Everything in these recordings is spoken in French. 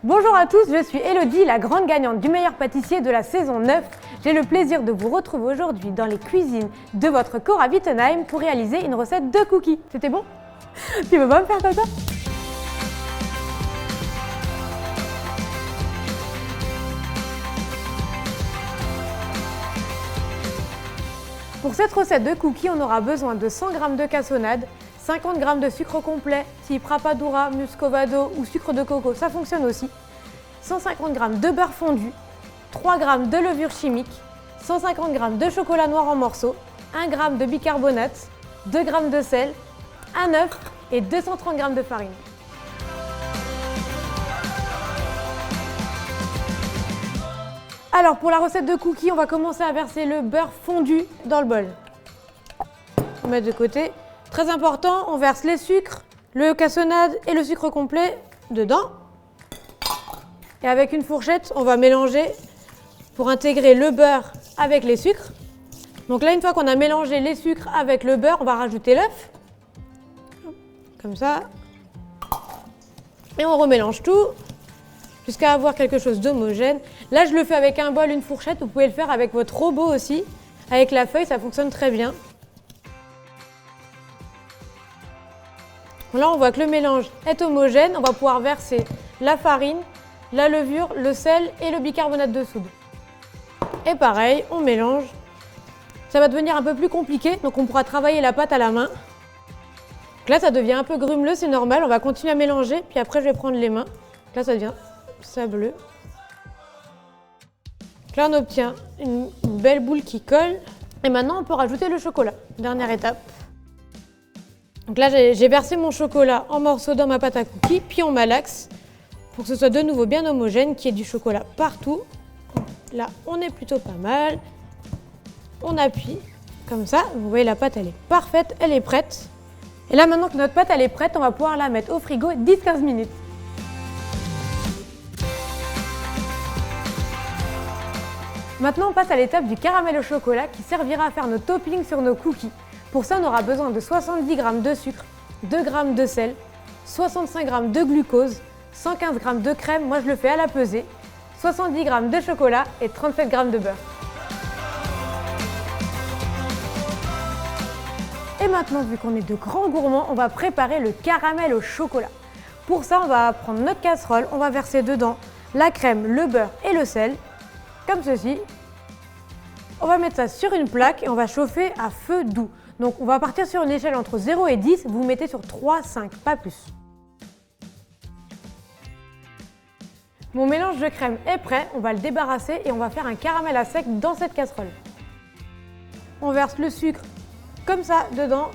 Bonjour à tous, je suis Elodie, la grande gagnante du meilleur pâtissier de la saison 9. J'ai le plaisir de vous retrouver aujourd'hui dans les cuisines de votre Cora Wittenheim pour réaliser une recette de cookies. C'était bon? Tu veux pas me faire comme ça? Pour cette recette de cookies, on aura besoin de 100 g de cassonade, 50 g de sucre complet, type rapadura, muscovado ou sucre de coco, ça fonctionne aussi, 150 g de beurre fondu, 3 g de levure chimique, 150 g de chocolat noir en morceaux, 1 g de bicarbonate, 2 g de sel, un œuf et 230 g de farine. Alors pour la recette de cookies, on va commencer à verser le beurre fondu dans le bol. On met de côté. Très important, on verse les sucres, le cassonade et le sucre complet dedans. Et avec une fourchette, on va mélanger pour intégrer le beurre avec les sucres. Donc là, une fois qu'on a mélangé les sucres avec le beurre, on va rajouter l'œuf. Comme ça. Et on remélange tout jusqu'à avoir quelque chose d'homogène. Là, je le fais avec un bol, une fourchette. Vous pouvez le faire avec votre robot aussi. Avec la feuille, ça fonctionne très bien. Là, on voit que le mélange est homogène. On va pouvoir verser la farine, la levure, le sel et le bicarbonate de soude. Et pareil, on mélange. Ça va devenir un peu plus compliqué, donc on pourra travailler la pâte à la main. Donc là, ça devient un peu grumeleux, c'est normal. On va continuer à mélanger, puis après, je vais prendre les mains. Là, ça devient sableux. Donc là, on obtient une belle boule qui colle. Et maintenant, on peut rajouter le chocolat. Dernière étape. Donc là, j'ai versé mon chocolat en morceaux dans ma pâte à cookies, puis on malaxe pour que ce soit de nouveau bien homogène, qu'il y ait du chocolat partout. Là, on est plutôt pas mal. On appuie comme ça. Vous voyez, la pâte, elle est parfaite, elle est prête. Et là, maintenant que notre pâte, elle est prête, on va pouvoir la mettre au frigo 10-15 minutes. Maintenant, on passe à l'étape du caramel au chocolat qui servira à faire nos toppings sur nos cookies. Pour ça, on aura besoin de 70 g de sucre, 2 g de sel, 65 g de glucose, 115 g de crème, moi je le fais à la pesée, 70 g de chocolat et 37 g de beurre. Et maintenant, vu qu'on est de grands gourmands, on va préparer le caramel au chocolat. Pour ça, on va prendre notre casserole, on va verser dedans la crème, le beurre et le sel, comme ceci. On va mettre ça sur une plaque et on va chauffer à feu doux. Donc on va partir sur une échelle entre 0 et 10, vous mettez sur 3, 5, pas plus. Mon mélange de crème est prêt, on va le débarrasser et on va faire un caramel à sec dans cette casserole. On verse le sucre comme ça dedans.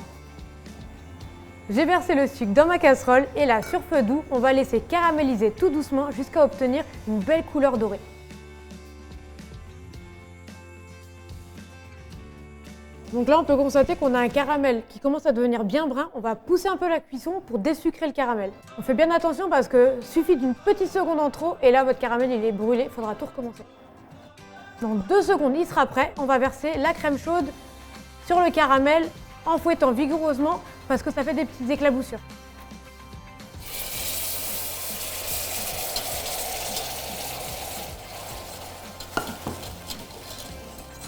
J'ai versé le sucre dans ma casserole et là sur feu doux, on va laisser caraméliser tout doucement jusqu'à obtenir une belle couleur dorée. Donc là, on peut constater qu'on a un caramel qui commence à devenir bien brun. On va pousser un peu la cuisson pour désucrer le caramel. On fait bien attention parce que suffit d'une petite seconde en trop et là, votre caramel, il est brûlé. Il faudra tout recommencer. Dans 2 secondes, il sera prêt. On va verser la crème chaude sur le caramel en fouettant vigoureusement parce que ça fait des petites éclaboussures.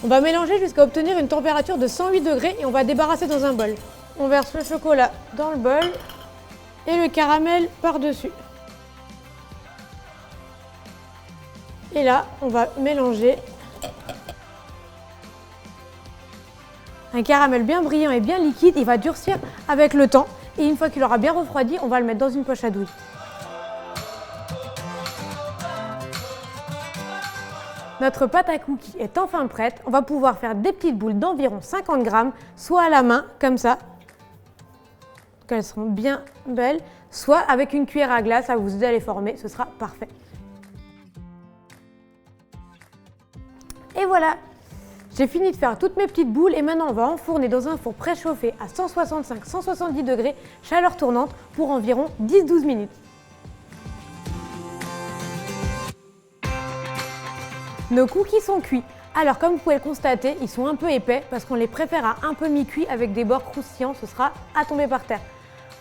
On va mélanger jusqu'à obtenir une température de 108 degrés et on va débarrasser dans un bol. On verse le chocolat dans le bol et le caramel par-dessus. Et là, on va mélanger. Un caramel bien brillant et bien liquide, il va durcir avec le temps. Et une fois qu'il aura bien refroidi, on va le mettre dans une poche à douille. Notre pâte à cookies est enfin prête. On va pouvoir faire des petites boules d'environ 50 g, soit à la main, comme ça. Donc elles seront bien belles, soit avec une cuillère à glace à vous aider à les former, ce sera parfait. Et voilà, j'ai fini de faire toutes mes petites boules et maintenant on va enfourner dans un four préchauffé à 165-170 degrés, chaleur tournante, pour environ 10-12 minutes. Nos cookies sont cuits. Alors comme vous pouvez le constater, ils sont un peu épais parce qu'on les préfère à un peu mi-cuits avec des bords croustillants, ce sera à tomber par terre.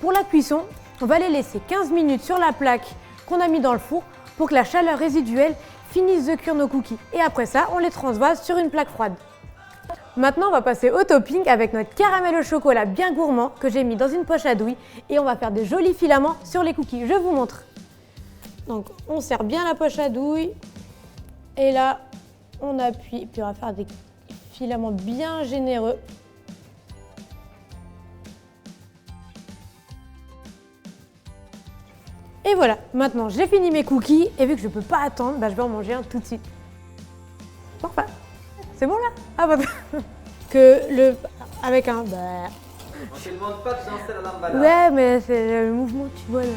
Pour la cuisson, on va les laisser 15 minutes sur la plaque qu'on a mis dans le four pour que la chaleur résiduelle finisse de cuire nos cookies. Et après ça, on les transvase sur une plaque froide. Maintenant, on va passer au topping avec notre caramel au chocolat bien gourmand que j'ai mis dans une poche à douille et on va faire des jolis filaments sur les cookies. Je vous montre. Donc, on serre bien la poche à douille et là, on appuie. Puis on va faire des filaments bien généreux. Et voilà, maintenant j'ai fini mes cookies et vu que je peux pas attendre, je vais en manger un tout de suite. Parfait. C'est bon là? Ah bah avec un On te demande pas de danser à l'emballage. ouais mais c'est le mouvement tu vois là.